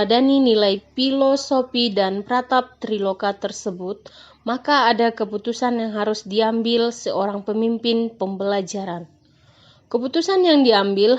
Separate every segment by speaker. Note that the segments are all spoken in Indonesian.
Speaker 1: meneladani nilai filosofi dan pratap Triloka tersebut, maka ada keputusan yang harus diambil seorang pemimpin pembelajaran. Keputusan yang diambil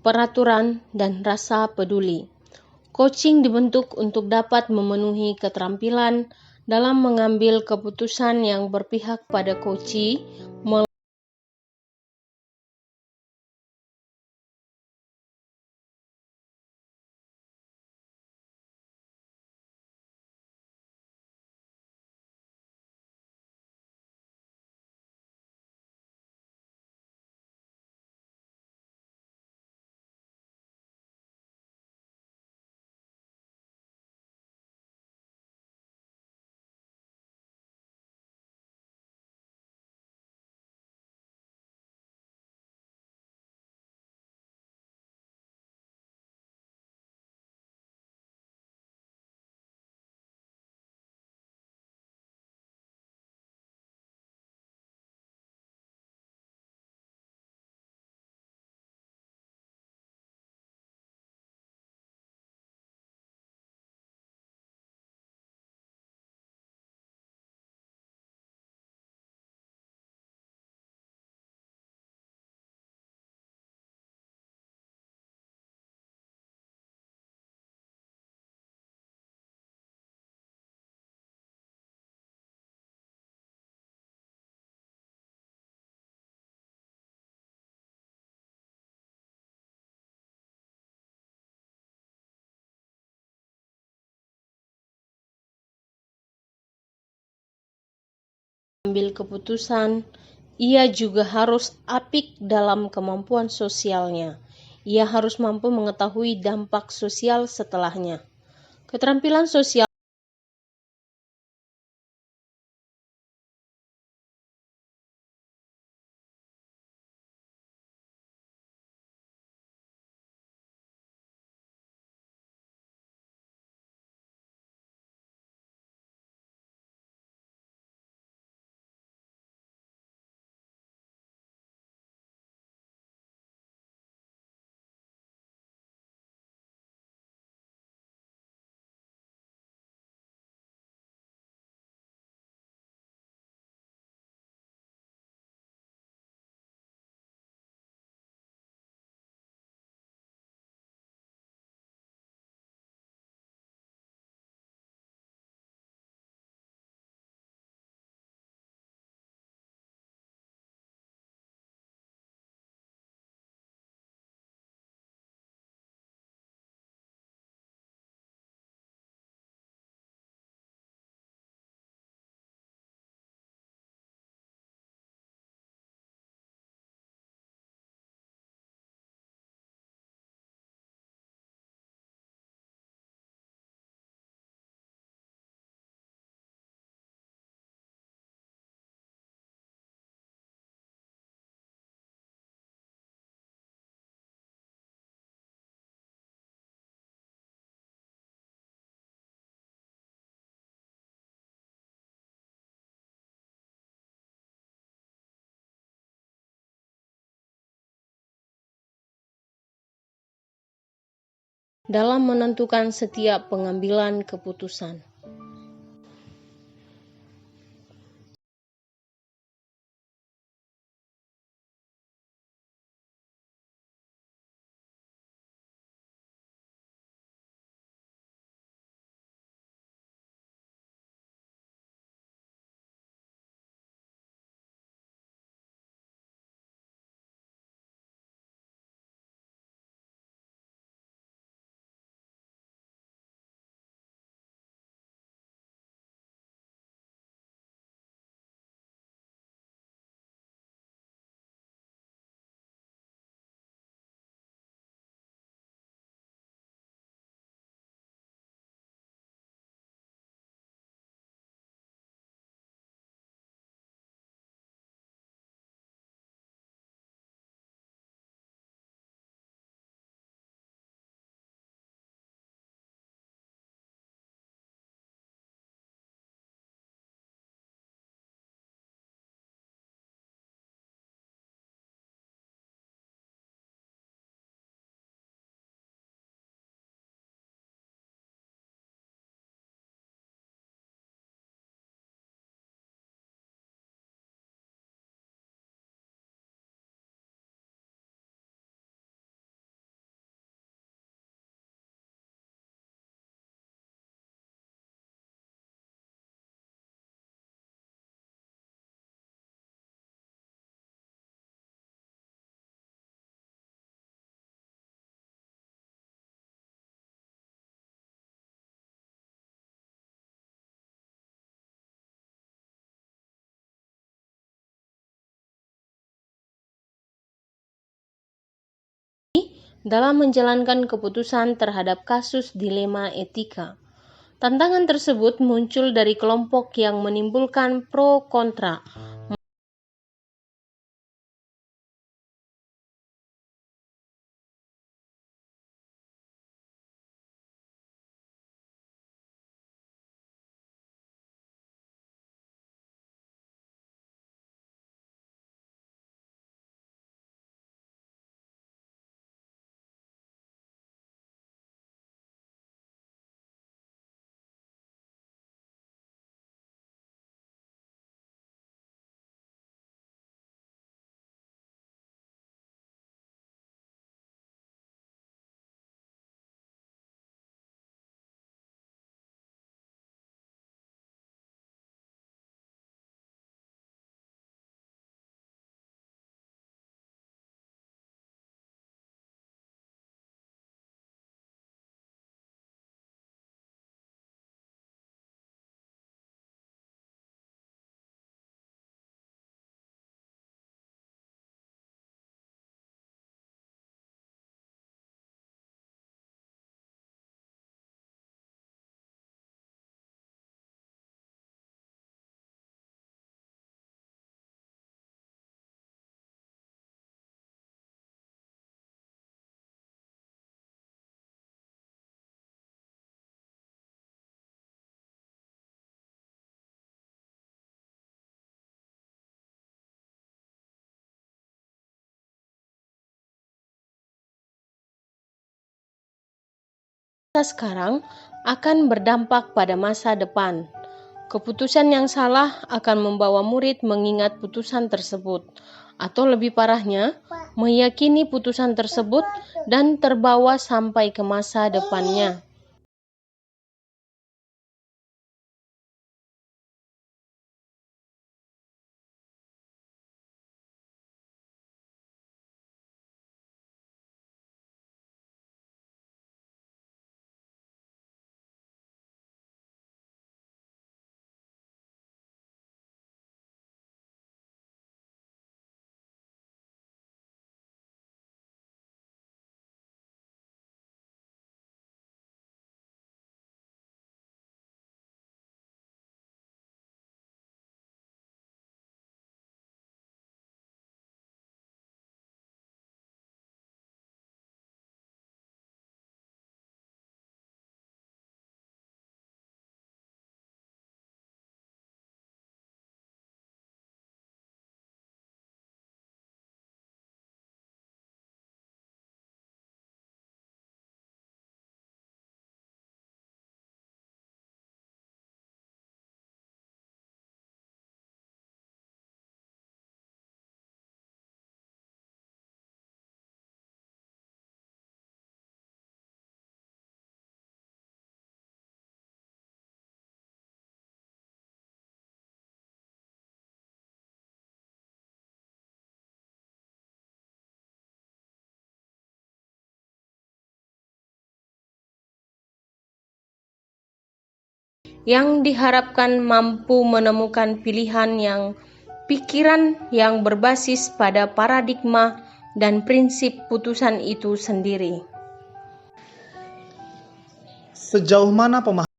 Speaker 1: peraturan dan rasa peduli. Coaching dibentuk untuk dapat memenuhi keterampilan dalam mengambil keputusan yang berpihak pada coachee mengambil keputusan, ia juga harus apik dalam kemampuan sosialnya. Ia harus mampu mengetahui dampak sosial setelahnya. Keterampilan sosial dalam menentukan setiap pengambilan keputusan. Dalam menjalankan keputusan terhadap kasus dilema etika. Tantangan tersebut muncul dari kelompok yang menimbulkan pro kontra. Sekarang akan berdampak pada masa depan. Keputusan yang salah akan membawa murid mengingat putusan tersebut, atau lebih parahnya, meyakini putusan tersebut dan terbawa sampai ke masa depannya. yang diharapkan mampu menemukan pikiran yang berbasis pada paradigma dan prinsip putusan itu sendiri.
Speaker 2: Sejauh mana pemahaman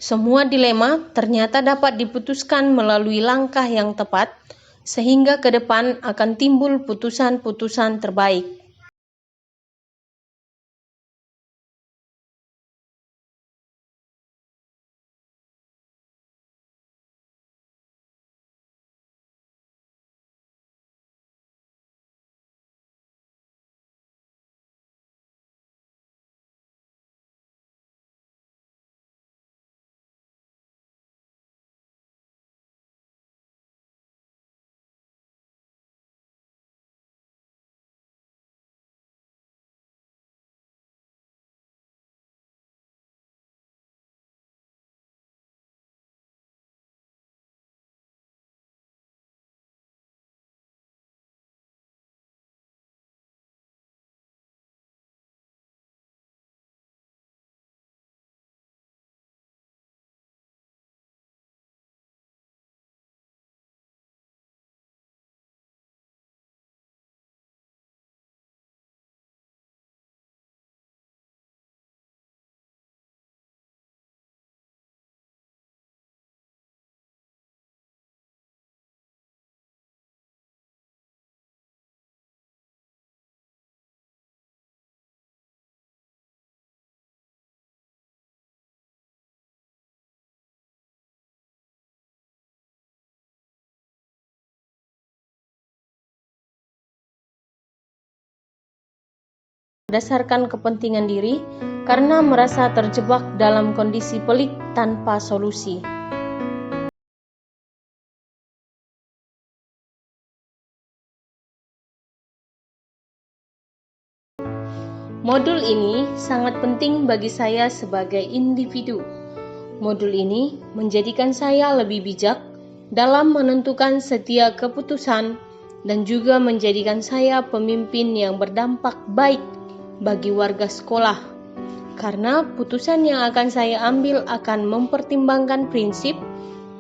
Speaker 1: Semua dilema ternyata dapat diputuskan melalui langkah yang tepat, sehingga ke depan akan timbul putusan-putusan terbaik. Berdasarkan kepentingan diri karena merasa terjebak dalam kondisi pelik tanpa solusi. Modul ini sangat penting bagi saya sebagai individu. Modul ini menjadikan saya lebih bijak dalam menentukan setiap keputusan dan juga menjadikan saya pemimpin yang berdampak baik bagi warga sekolah, karena putusan yang akan saya ambil akan mempertimbangkan prinsip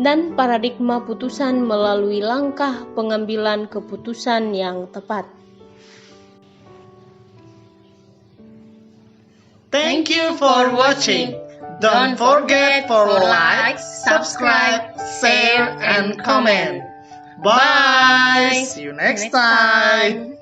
Speaker 1: dan paradigma putusan melalui langkah pengambilan keputusan yang tepat.
Speaker 2: Thank you for watching. Don't forget for like, subscribe, share, and comment. Bye. See you next time.